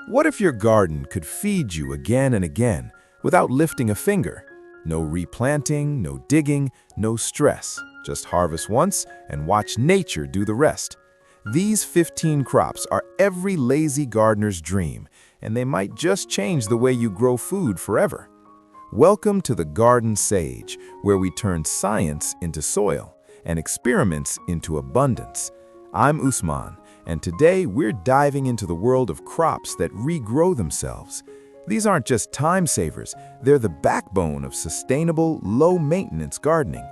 What if your garden could feed you again and again without lifting a finger? No replanting, no digging, no stress. Just harvest once and watch nature do the rest. These 15 crops are every lazy gardener's dream, and they might just change the way you grow food forever. Welcome to the Garden Sage, where we turn science into soil and experiments into abundance. I'm Usman, and today we're diving into the world of crops that regrow themselves. These aren't just time savers, they're the backbone of sustainable, low-maintenance gardening.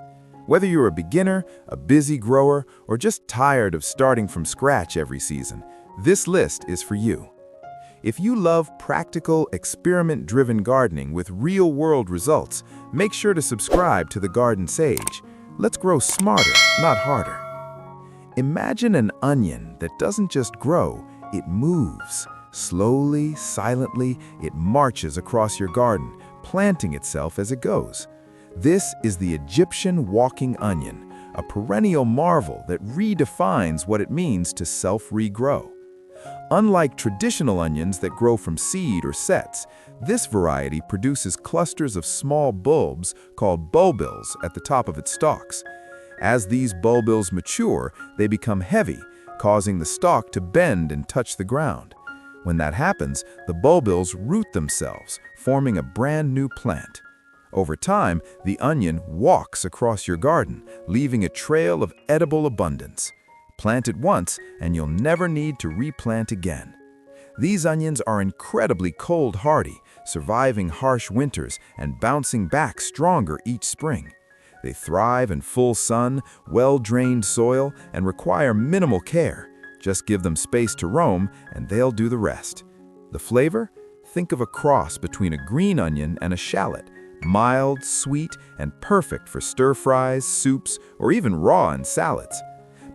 Whether you're a beginner, a busy grower, or just tired of starting from scratch every season, this list is for you. If you love practical, experiment-driven gardening with real-world results, make sure to subscribe to the Garden Sage. Let's grow smarter, not harder. Imagine an onion that doesn't just grow, it moves. Slowly, silently, it marches across your garden, planting itself as it goes. This is the Egyptian walking onion, a perennial marvel that redefines what it means to self-regrow. Unlike traditional onions that grow from seed or sets, this variety produces clusters of small bulbs called bulbils at the top of its stalks. As these bulbils mature, they become heavy, causing the stalk to bend and touch the ground. When that happens, the bulbils root themselves, forming a brand new plant. Over time, the onion walks across your garden, leaving a trail of edible abundance. Plant it once, and you'll never need to replant again. These onions are incredibly cold-hardy, surviving harsh winters and bouncing back stronger each spring. They thrive in full sun, well-drained soil, and require minimal care. Just give them space to roam, and they'll do the rest. The flavor? Think of a cross between a green onion and a shallot. Mild, sweet, and perfect for stir-fries, soups, or even raw in salads.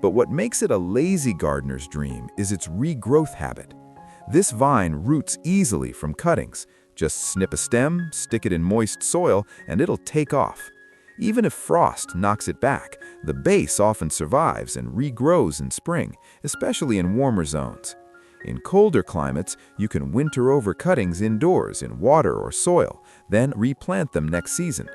But what makes it a lazy gardener's dream is its regrowth habit. This vine roots easily from cuttings. Just snip a stem, stick it in moist soil, and it'll take off. Even if frost knocks it back, the base often survives and regrows in spring, especially in warmer zones. In colder climates, you can winter over cuttings indoors in water or soil, then replant them next season.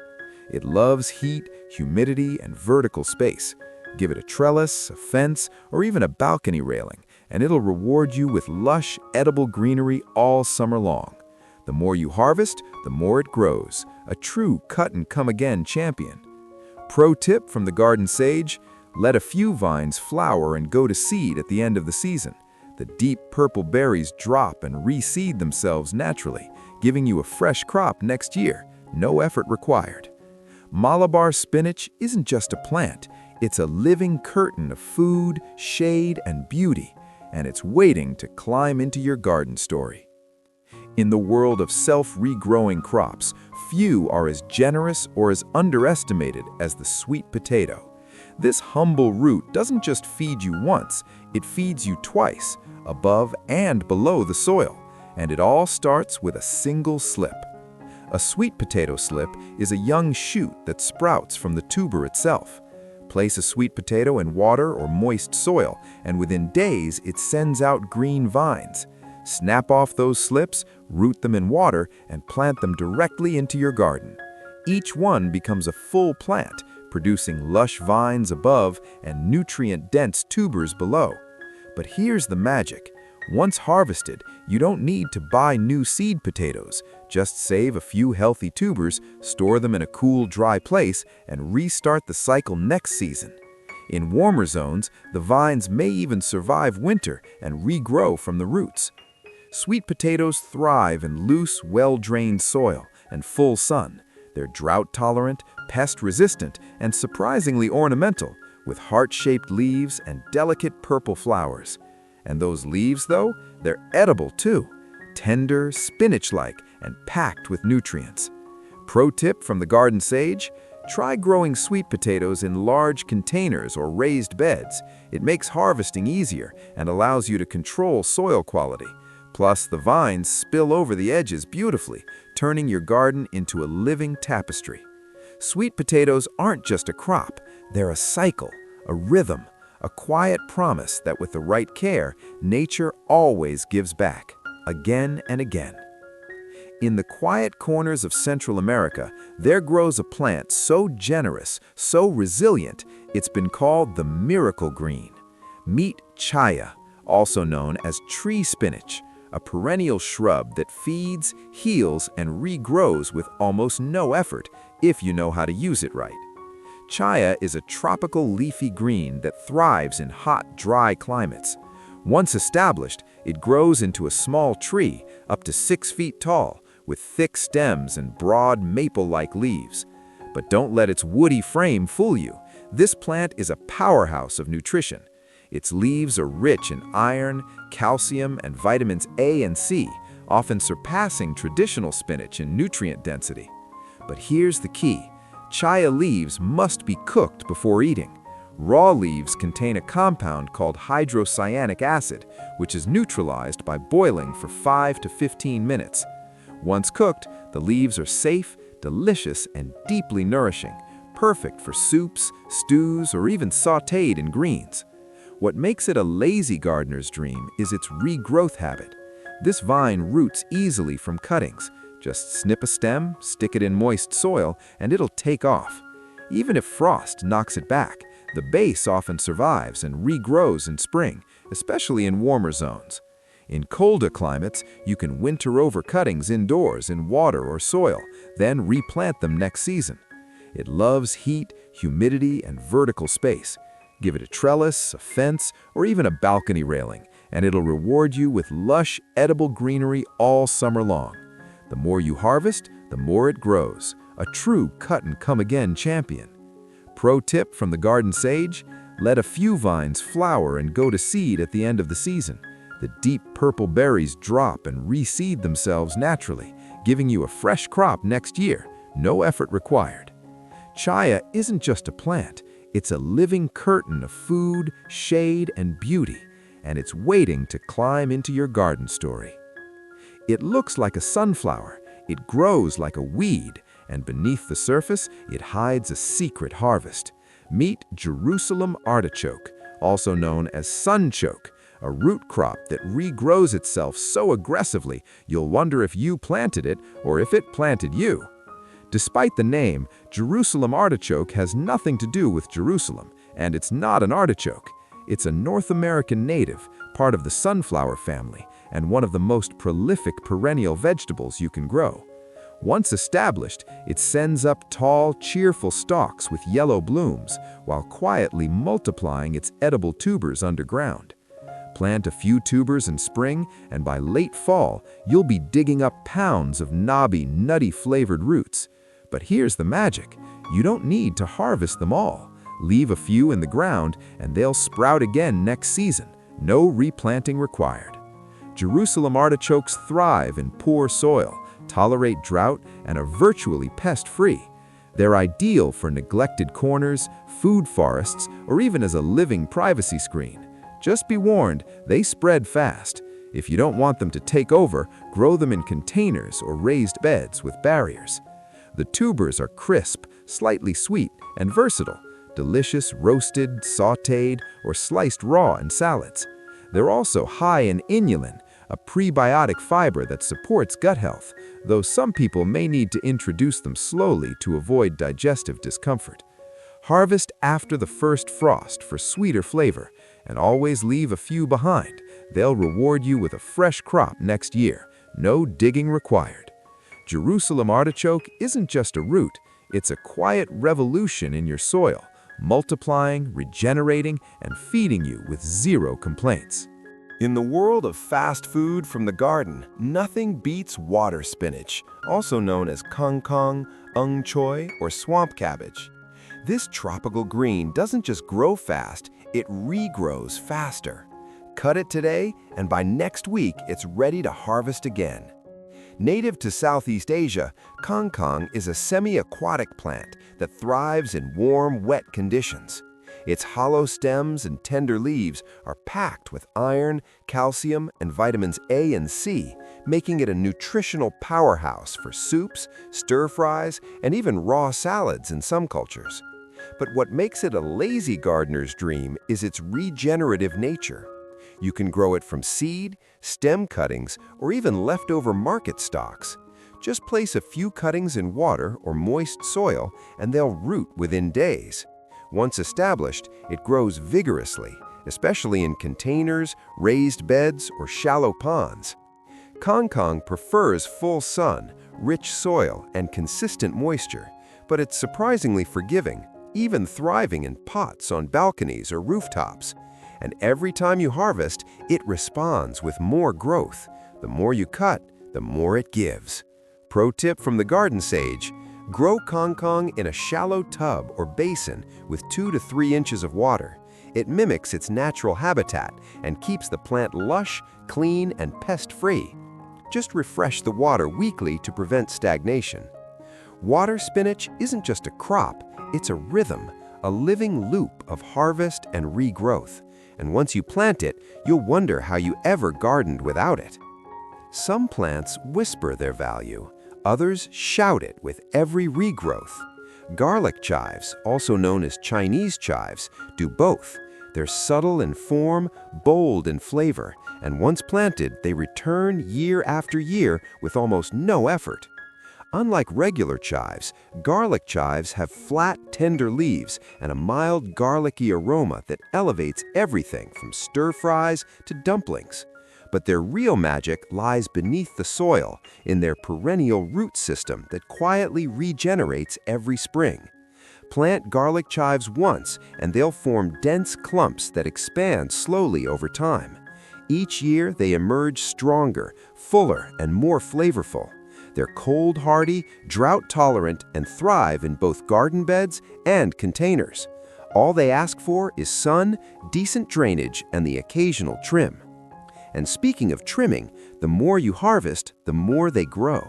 It loves heat, humidity, and vertical space. Give it a trellis, a fence, or even a balcony railing, and it'll reward you with lush, edible greenery all summer long. The more you harvest, the more it grows. A true cut-and-come-again champion. Pro tip from the Garden Sage: let a few vines flower and go to seed at the end of the season. The deep purple berries drop and reseed themselves naturally, giving you a fresh crop next year, no effort required. Malabar spinach isn't just a plant, it's a living curtain of food, shade, and beauty, and it's waiting to climb into your garden story. In the world of self-regrowing crops, few are as generous or as underestimated as the sweet potato. This humble root doesn't just feed you once, it feeds you twice, above and below the soil, and it all starts with a single slip. A sweet potato slip is a young shoot that sprouts from the tuber itself. Place a sweet potato in water or moist soil, and within days it sends out green vines. Snap off those slips, root them in water, and plant them directly into your garden. Each one becomes a full plant, producing lush vines above and nutrient-dense tubers below. But here's the magic. Once harvested, you don't need to buy new seed potatoes. Just save a few healthy tubers, store them in a cool, dry place, and restart the cycle next season. In warmer zones, the vines may even survive winter and regrow from the roots. Sweet potatoes thrive in loose, well-drained soil and full sun. They're drought-tolerant, pest-resistant, and surprisingly ornamental, with heart-shaped leaves and delicate purple flowers. And those leaves, though, they're edible too. Tender, spinach-like, and packed with nutrients. Pro tip from the Garden Sage: try growing sweet potatoes in large containers or raised beds. It makes harvesting easier and allows you to control soil quality. Plus, the vines spill over the edges beautifully, turning your garden into a living tapestry. Sweet potatoes aren't just a crop, they're a cycle, a rhythm, a quiet promise that with the right care, nature always gives back. again and again. In the quiet corners of Central America, there grows a plant so generous, so resilient, it's been called the miracle green. Meet Chaya, also known as tree spinach, a perennial shrub that feeds, heals, and regrows with almost no effort if you know how to use it right. Chaya is a tropical leafy green that thrives in hot, dry climates. Once established, it grows into a small tree up to 6 feet tall, with thick stems and broad maple-like leaves. But don't let its woody frame fool you. This plant is a powerhouse of nutrition. Its leaves are rich in iron, calcium, and vitamins A and C, often surpassing traditional spinach in nutrient density. But here's the key. Chaya leaves must be cooked before eating. Raw leaves contain a compound called hydrocyanic acid, which is neutralized by boiling for 5 to 15 minutes. Once cooked, the leaves are safe, delicious, and deeply nourishing, perfect for soups, stews, or even sautéed in greens. What makes it a lazy gardener's dream is its regrowth habit. This vine roots easily from cuttings. Just snip a stem, stick it in moist soil, and it'll take off. Even if frost knocks it back, the base often survives and regrows in spring, especially in warmer zones. In colder climates, you can winter over cuttings indoors in water or soil, then replant them next season. It loves heat, humidity, and vertical space. Give it a trellis, a fence, or even a balcony railing, and it'll reward you with lush, edible greenery all summer long. The more you harvest, the more it grows. A true cut-and-come-again champion. Pro tip from the garden sage: let a few vines flower and go to seed at the end of the season. The deep purple berries drop and reseed themselves naturally, giving you a fresh crop next year, no effort required. Chaya isn't just a plant, it's a living curtain of food, shade, and beauty, and it's waiting to climb into your garden story. It looks like a sunflower, it grows like a weed, and beneath the surface, it hides a secret harvest. Meet Jerusalem artichoke, also known as sunchoke, a root crop that regrows itself so aggressively you'll wonder if you planted it or if it planted you. Despite the name, Jerusalem artichoke has nothing to do with Jerusalem, and it's not an artichoke. It's a North American native, part of the sunflower family, and one of the most prolific perennial vegetables you can grow. Once established, it sends up tall, cheerful stalks with yellow blooms, while quietly multiplying its edible tubers underground. Plant a few tubers in spring, and by late fall, you'll be digging up pounds of knobby, nutty-flavored roots. But here's the magic. You don't need to harvest them all. Leave a few in the ground, and they'll sprout again next season. No replanting required. Jerusalem artichokes thrive in poor soil, tolerate drought, and are virtually pest-free. They're ideal for neglected corners, food forests, or even as a living privacy screen. Just be warned, they spread fast. If you don't want them to take over, grow them in containers or raised beds with barriers. The tubers are crisp, slightly sweet, and versatile, delicious roasted, sautéed, or sliced raw in salads. They're also high in inulin, a prebiotic fiber that supports gut health, though some people may need to introduce them slowly to avoid digestive discomfort. Harvest after the first frost for sweeter flavor, and always leave a few behind. They'll reward you with a fresh crop next year. No digging required. Jerusalem artichoke isn't just a root, it's a quiet revolution in your soil, multiplying, regenerating, and feeding you with zero complaints. In the world of fast food from the garden, nothing beats water spinach, also known as kangkong, ung choy, or swamp cabbage. This tropical green doesn't just grow fast, it regrows faster. Cut it today, and by next week, it's ready to harvest again. Native to Southeast Asia, kangkong is a semi-aquatic plant that thrives in warm, wet conditions. Its hollow stems and tender leaves are packed with iron, calcium, and vitamins A and C, making it a nutritional powerhouse for soups, stir-fries, and even raw salads in some cultures. But what makes it a lazy gardener's dream is its regenerative nature. You can grow it from seed, stem cuttings, or even leftover market stalks. Just place a few cuttings in water or moist soil and they'll root within days. Once established, it grows vigorously, especially in containers, raised beds, or shallow ponds. Kangkong prefers full sun, rich soil, and consistent moisture, but it's surprisingly forgiving, even thriving in pots on balconies or rooftops. And every time you harvest, it responds with more growth. The more you cut, the more it gives. Pro tip from the garden sage: grow kangkong in a shallow tub or basin with 2 to 3 inches of water. It mimics its natural habitat and keeps the plant lush, clean, and pest-free. Just refresh the water weekly to prevent stagnation. Water spinach isn't just a crop, it's a rhythm, a living loop of harvest and regrowth. And once you plant it, you'll wonder how you ever gardened without it. Some plants whisper their value, others shout it with every regrowth. Garlic chives, also known as Chinese chives, do both. They're subtle in form, bold in flavor, and once planted, they return year after year with almost no effort. Unlike regular chives, garlic chives have flat, tender leaves and a mild garlicky aroma that elevates everything from stir-fries to dumplings. But their real magic lies beneath the soil, in their perennial root system that quietly regenerates every spring. Plant garlic chives once, and they'll form dense clumps that expand slowly over time. Each year, they emerge stronger, fuller, and more flavorful. They're cold-hardy, drought-tolerant, and thrive in both garden beds and containers. All they ask for is sun, decent drainage, and the occasional trim. And speaking of trimming, the more you harvest, the more they grow.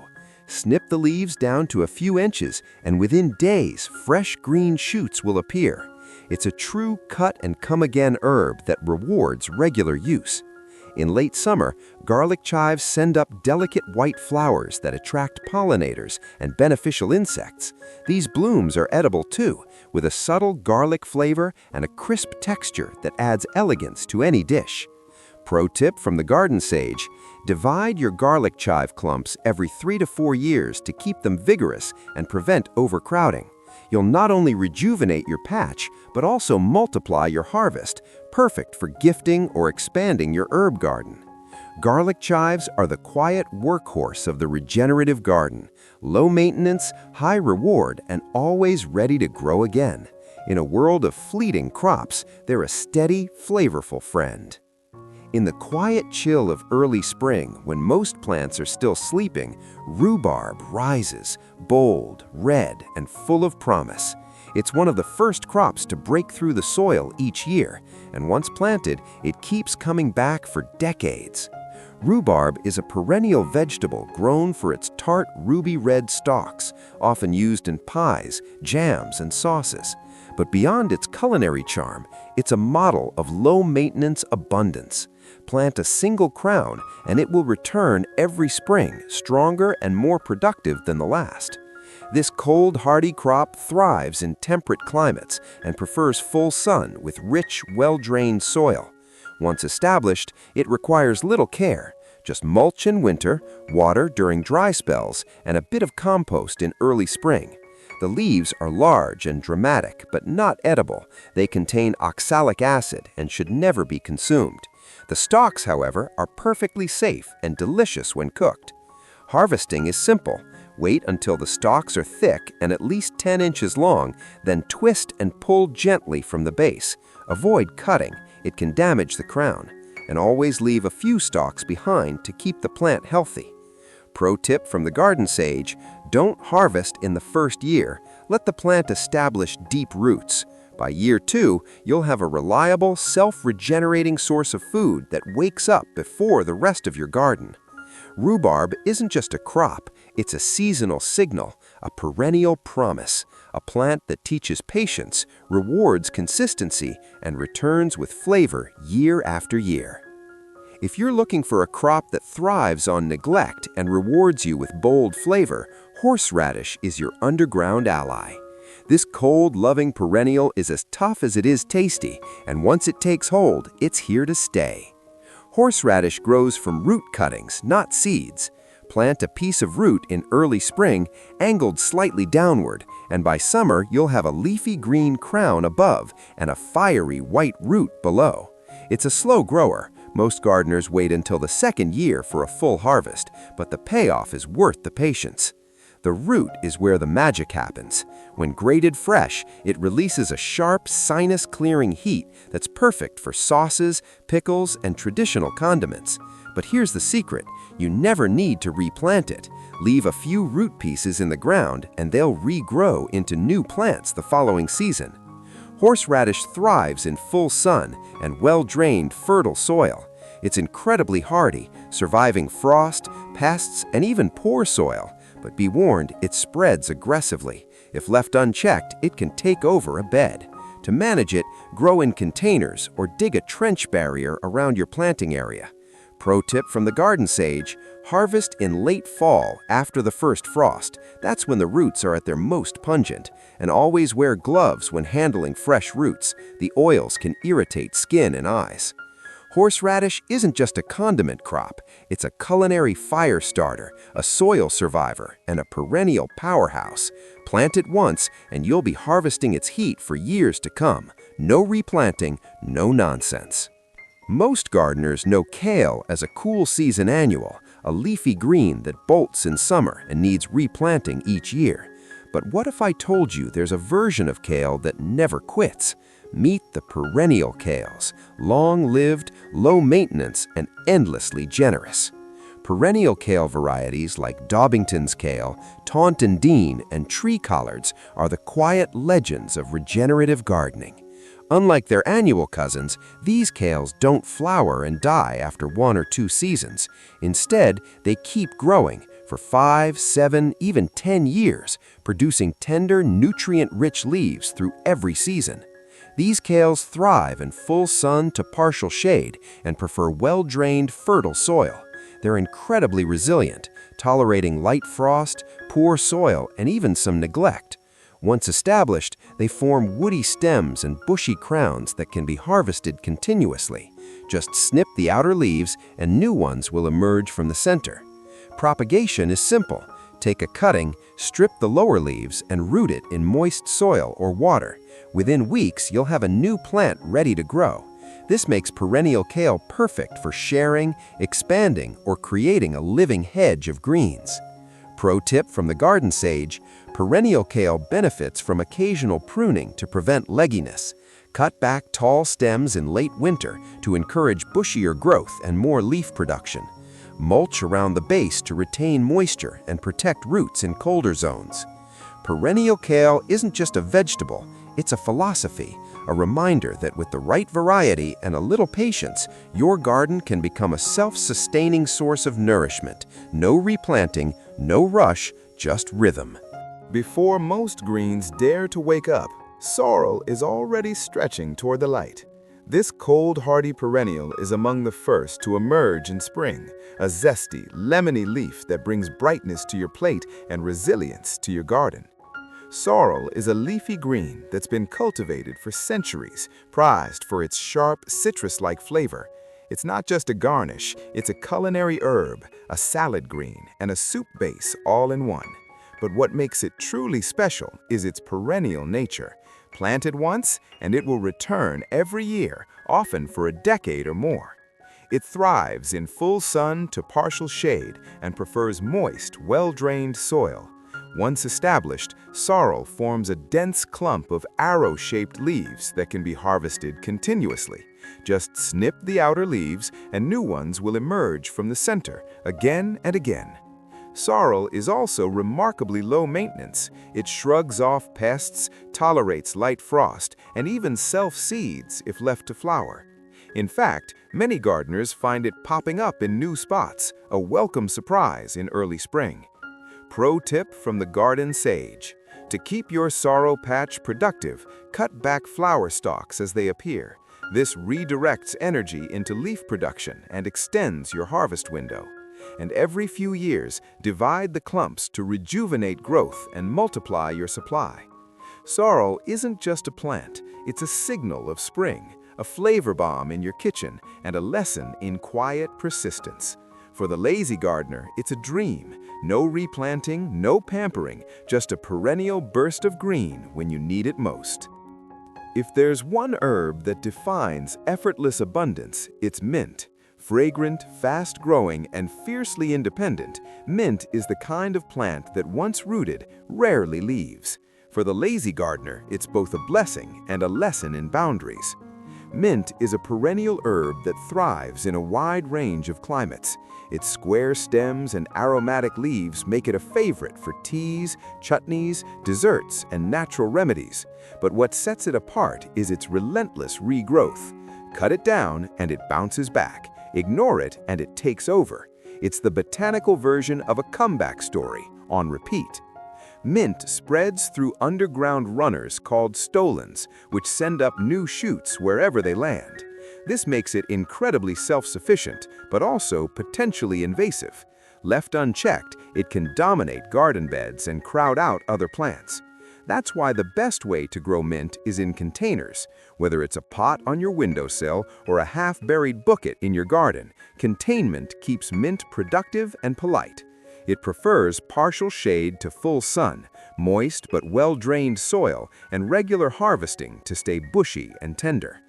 Snip the leaves down to a few inches, and within days, fresh green shoots will appear. It's a true cut-and-come-again herb that rewards regular use. In late summer, garlic chives send up delicate white flowers that attract pollinators and beneficial insects. These blooms are edible too, with a subtle garlic flavor and a crisp texture that adds elegance to any dish. Pro tip from the garden sage: divide your garlic chive clumps every 3 to 4 years to keep them vigorous and prevent overcrowding. You'll not only rejuvenate your patch, but also multiply your harvest, perfect for gifting or expanding your herb garden. Garlic chives are the quiet workhorse of the regenerative garden, low maintenance, high reward, and always ready to grow again. In a world of fleeting crops, they're a steady, flavorful friend. In the quiet chill of early spring, when most plants are still sleeping, rhubarb rises, bold, red, and full of promise. It's one of the first crops to break through the soil each year, and once planted, it keeps coming back for decades. Rhubarb is a perennial vegetable grown for its tart ruby red stalks, often used in pies, jams, and sauces. But beyond its culinary charm, it's a model of low-maintenance abundance. Plant a single crown, and it will return every spring, stronger and more productive than the last. This cold, hardy crop thrives in temperate climates and prefers full sun with rich, well-drained soil. Once established, it requires little care. Just mulch in winter, water during dry spells, and a bit of compost in early spring. The leaves are large and dramatic, but not edible. They contain oxalic acid and should never be consumed. The stalks, however, are perfectly safe and delicious when cooked. Harvesting is simple. Wait until the stalks are thick and at least 10 inches long, then twist and pull gently from the base. Avoid cutting, it can damage the crown. And always leave a few stalks behind to keep the plant healthy. Pro tip from the garden sage: don't harvest in the first year. Let the plant establish deep roots. By year 2, you'll have a reliable, self-regenerating source of food that wakes up before the rest of your garden. Rhubarb isn't just a crop, it's a seasonal signal, a perennial promise, a plant that teaches patience, rewards consistency, and returns with flavor year after year. If you're looking for a crop that thrives on neglect and rewards you with bold flavor, horseradish is your underground ally. This cold-loving perennial is as tough as it is tasty, and once it takes hold, it's here to stay. Horseradish grows from root cuttings, not seeds. Plant a piece of root in early spring, angled slightly downward, and by summer you'll have a leafy green crown above and a fiery white root below. It's a slow grower. Most gardeners wait until the second year for a full harvest, but the payoff is worth the patience. The root is where the magic happens. When grated fresh, it releases a sharp, sinus-clearing heat that's perfect for sauces, pickles, and traditional condiments. But here's the secret. You never need to replant it. Leave a few root pieces in the ground and they'll regrow into new plants the following season. Horseradish thrives in full sun and well-drained, fertile soil. It's incredibly hardy, surviving frost, pests, and even poor soil. But be warned, it spreads aggressively. If left unchecked, it can take over a bed. To manage it, grow in containers or dig a trench barrier around your planting area. Pro tip from the garden sage: harvest in late fall after the first frost. That's when the roots are at their most pungent. And always wear gloves when handling fresh roots. The oils can irritate skin and eyes. Horseradish isn't just a condiment crop. It's a culinary fire starter, a soil survivor, and a perennial powerhouse. Plant it once and you'll be harvesting its heat for years to come. No replanting, no nonsense. Most gardeners know kale as a cool season annual, a leafy green that bolts in summer and needs replanting each year. But what if I told you there's a version of kale that never quits? Meet the perennial kales, long-lived, low-maintenance, and endlessly generous. Perennial kale varieties like Dobbington's kale, Taunton Dean, and tree collards are the quiet legends of regenerative gardening. Unlike their annual cousins, these kales don't flower and die after 1 or 2 seasons. Instead, they keep growing for 5, 7, even 10 years, producing tender, nutrient-rich leaves through every season. These kales thrive in full sun to partial shade and prefer well-drained, fertile soil. They're incredibly resilient, tolerating light frost, poor soil, and even some neglect. Once established, they form woody stems and bushy crowns that can be harvested continuously. Just snip the outer leaves and new ones will emerge from the center. Propagation is simple. Take a cutting, strip the lower leaves, and root it in moist soil or water. Within weeks, you'll have a new plant ready to grow. This makes perennial kale perfect for sharing, expanding, or creating a living hedge of greens. Pro tip from the garden sage: perennial kale benefits from occasional pruning to prevent legginess. Cut back tall stems in late winter to encourage bushier growth and more leaf production. Mulch around the base to retain moisture and protect roots in colder zones. Perennial kale isn't just a vegetable, it's a philosophy, a reminder that with the right variety and a little patience, your garden can become a self-sustaining source of nourishment. No replanting, no rush, just rhythm. Before most greens dare to wake up, sorrel is already stretching toward the light. This cold, hardy perennial is among the first to emerge in spring, a zesty, lemony leaf that brings brightness to your plate and resilience to your garden. Sorrel is a leafy green that's been cultivated for centuries, prized for its sharp, citrus-like flavor. It's not just a garnish, it's a culinary herb, a salad green, and a soup base all in one. But what makes it truly special is its perennial nature. Plant it once, and it will return every year, often for a decade or more. It thrives in full sun to partial shade and prefers moist, well-drained soil. Once established, sorrel forms a dense clump of arrow-shaped leaves that can be harvested continuously. Just snip the outer leaves, and new ones will emerge from the center, again and again. Sorrel is also remarkably low maintenance. It shrugs off pests, tolerates light frost, and even self-seeds if left to flower. In fact, many gardeners find it popping up in new spots, a welcome surprise in early spring. Pro tip from the garden sage: to keep your sorrel patch productive, cut back flower stalks as they appear. This redirects energy into leaf production and extends your harvest window. And every few years, divide the clumps to rejuvenate growth and multiply your supply. Sorrel isn't just a plant, it's a signal of spring, a flavor bomb in your kitchen, and a lesson in quiet persistence. For the lazy gardener, it's a dream. No replanting, no pampering, just a perennial burst of green when you need it most. If there's one herb that defines effortless abundance, it's mint. Fragrant, fast-growing, and fiercely independent, mint is the kind of plant that once rooted, rarely leaves. For the lazy gardener, it's both a blessing and a lesson in boundaries. Mint is a perennial herb that thrives in a wide range of climates. Its square stems and aromatic leaves make it a favorite for teas, chutneys, desserts, and natural remedies. But what sets it apart is its relentless regrowth. Cut it down and it bounces back. Ignore it and it takes over. It's the botanical version of a comeback story, on repeat. Mint spreads through underground runners called stolons, which send up new shoots wherever they land. This makes it incredibly self-sufficient, but also potentially invasive. Left unchecked, it can dominate garden beds and crowd out other plants. That's why the best way to grow mint is in containers. Whether it's a pot on your windowsill or a half-buried bucket in your garden, containment keeps mint productive and polite. It prefers partial shade to full sun, moist but well-drained soil, and regular harvesting to stay bushy and tender.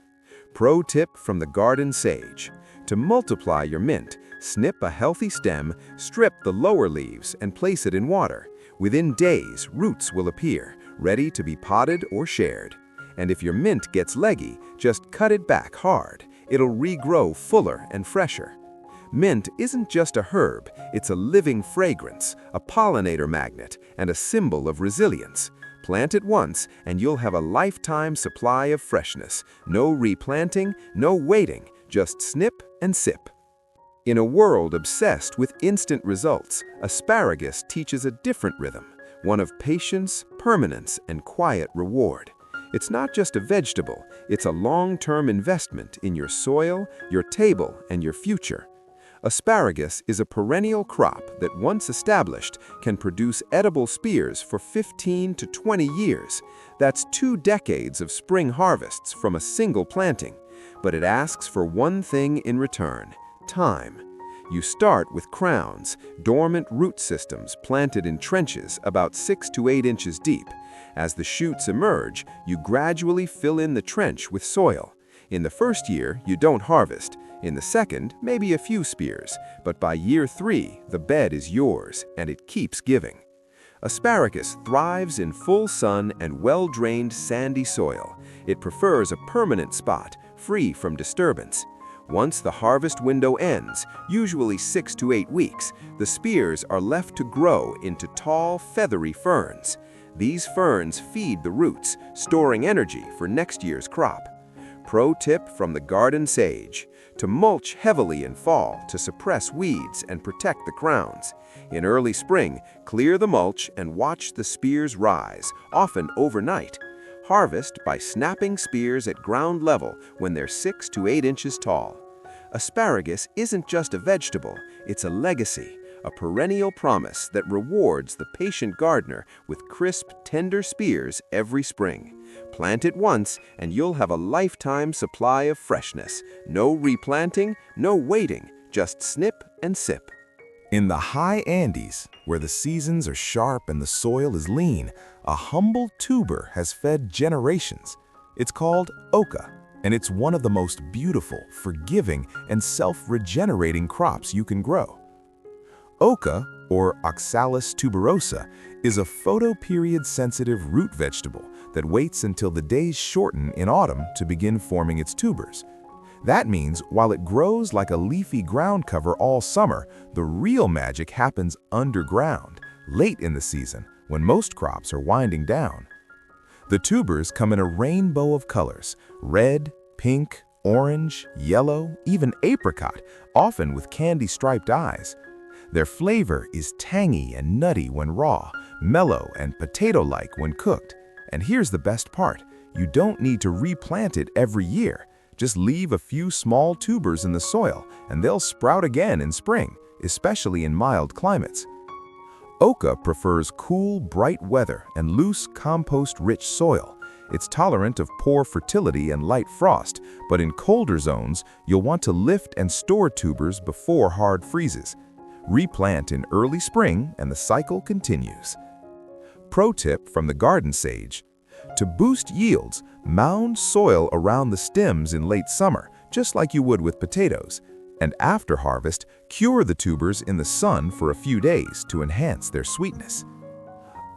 Pro tip from the garden sage. To multiply your mint, snip a healthy stem, strip the lower leaves, and place it in water. Within days, roots will appear, ready to be potted or shared. And if your mint gets leggy, just cut it back hard. It'll regrow fuller and fresher. Mint isn't just a herb, it's a living fragrance, a pollinator magnet, and a symbol of resilience. Plant it once, and you'll have a lifetime supply of freshness. No replanting, no waiting, just snip and sip. In a world obsessed with instant results, asparagus teaches a different rhythm, one of patience, permanence, and quiet reward. It's not just a vegetable, it's a long-term investment in your soil, your table, and your future. Asparagus is a perennial crop that, once established, can produce edible spears for 15 to 20 years. That's 2 decades of spring harvests from a single planting. But it asks for one thing in return: time. You start with crowns, dormant root systems planted in trenches about 6 to 8 inches deep. As the shoots emerge, you gradually fill in the trench with soil. In the first year, you don't harvest. In the second, maybe a few spears, but by year 3, the bed is yours, and it keeps giving. Asparagus thrives in full sun and well-drained sandy soil. It prefers a permanent spot, free from disturbance. Once the harvest window ends, usually 6 to 8 weeks, the spears are left to grow into tall, feathery ferns. These ferns feed the roots, storing energy for next year's crop. Pro tip from the garden sage: to mulch heavily in fall to suppress weeds and protect the crowns. In early spring, clear the mulch and watch the spears rise, often overnight. Harvest by snapping spears at ground level when they're 6 to 8 inches tall. Asparagus isn't just a vegetable, it's a legacy, a perennial promise that rewards the patient gardener with crisp, tender spears every spring. Plant it once, and you'll have a lifetime supply of freshness. No replanting, no waiting, just snip and sip. In the high Andes, where the seasons are sharp and the soil is lean, a humble tuber has fed generations. It's called oca, and it's one of the most beautiful, forgiving, and self-regenerating crops you can grow. Oca, or Oxalis tuberosa, is a photoperiod-sensitive root vegetable that waits until the days shorten in autumn to begin forming its tubers. That means while it grows like a leafy ground cover all summer, the real magic happens underground, late in the season, when most crops are winding down. The tubers come in a rainbow of colors: red, pink, orange, yellow, even apricot, often with candy-striped eyes. Their flavor is tangy and nutty when raw, mellow and potato-like when cooked. And here's the best part: you don't need to replant it every year. Just leave a few small tubers in the soil, and they'll sprout again in spring, especially in mild climates. Oca prefers cool, bright weather and loose, compost-rich soil. It's tolerant of poor fertility and light frost, but in colder zones, you'll want to lift and store tubers before hard freezes. Replant in early spring and the cycle continues. Pro tip from the garden sage: to boost yields, mound soil around the stems in late summer, just like you would with potatoes. And after harvest, cure the tubers in the sun for a few days to enhance their sweetness.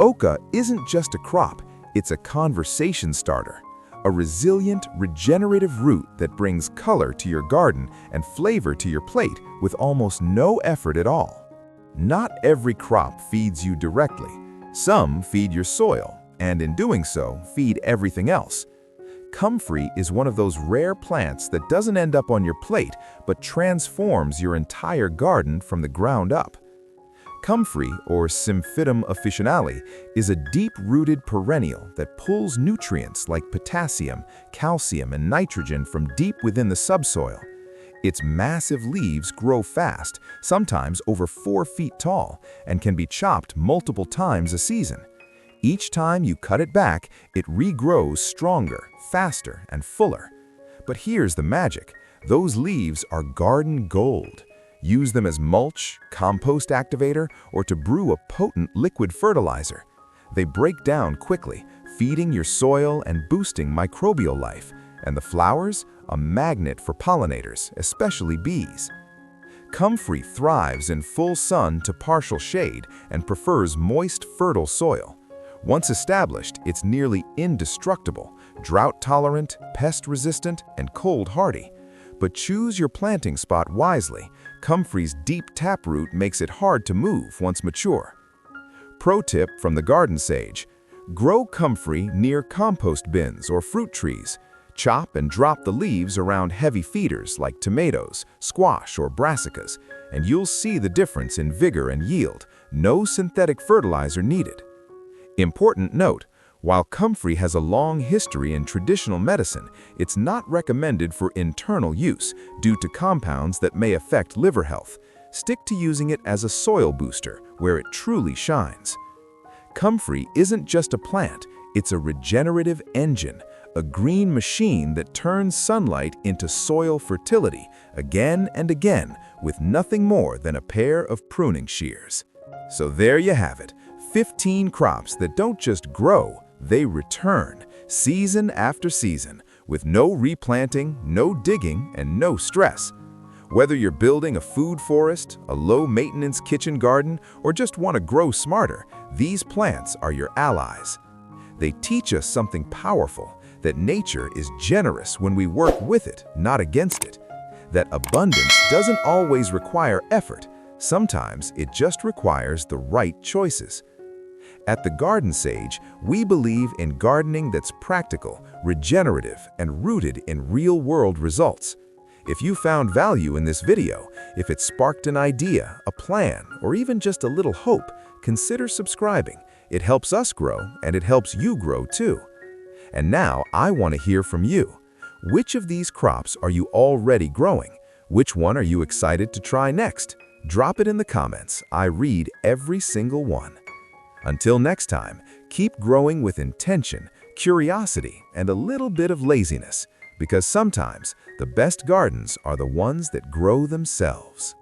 Oca isn't just a crop, it's a conversation starter. A resilient, regenerative root that brings color to your garden and flavor to your plate with almost no effort at all. Not every crop feeds you directly. Some feed your soil, and in doing so, feed everything else. Comfrey is one of those rare plants that doesn't end up on your plate, but transforms your entire garden from the ground up. Comfrey, or Symphytum officinale, is a deep-rooted perennial that pulls nutrients like potassium, calcium, and nitrogen from deep within the subsoil. Its massive leaves grow fast, sometimes over 4 feet tall, and can be chopped multiple times a season. Each time you cut it back, it regrows stronger, faster, and fuller. But here's the magic: those leaves are garden gold. Use them as mulch, compost activator, or to brew a potent liquid fertilizer. They break down quickly, feeding your soil and boosting microbial life. And the flowers? A magnet for pollinators, especially bees. Comfrey thrives in full sun to partial shade and prefers moist, fertile soil. Once established, it's nearly indestructible, drought-tolerant, pest-resistant, and cold-hardy. But choose your planting spot wisely. Comfrey's deep taproot makes it hard to move once mature. Pro tip from the garden sage: grow comfrey near compost bins or fruit trees. Chop and drop the leaves around heavy feeders like tomatoes, squash, or brassicas, and you'll see the difference in vigor and yield. No synthetic fertilizer needed. Important note: while comfrey has a long history in traditional medicine, it's not recommended for internal use due to compounds that may affect liver health. Stick to using it as a soil booster where it truly shines. Comfrey isn't just a plant, it's a regenerative engine, a green machine that turns sunlight into soil fertility again and again with nothing more than a pair of pruning shears. So there you have it, 15 crops that don't just grow, they return, season after season, with no replanting, no digging, and no stress. Whether you're building a food forest, a low-maintenance kitchen garden, or just want to grow smarter, these plants are your allies. They teach us something powerful, that nature is generous when we work with it, not against it. That abundance doesn't always require effort. Sometimes it just requires the right choices. At the Garden Sage, we believe in gardening that's practical, regenerative, and rooted in real-world results. If you found value in this video, if it sparked an idea, a plan, or even just a little hope, consider subscribing. It helps us grow, and it helps you grow too. And now I want to hear from you. Which of these crops are you already growing? Which one are you excited to try next? Drop it in the comments. I read every single one. Until next time, keep growing with intention, curiosity, and a little bit of laziness, because sometimes the best gardens are the ones that grow themselves.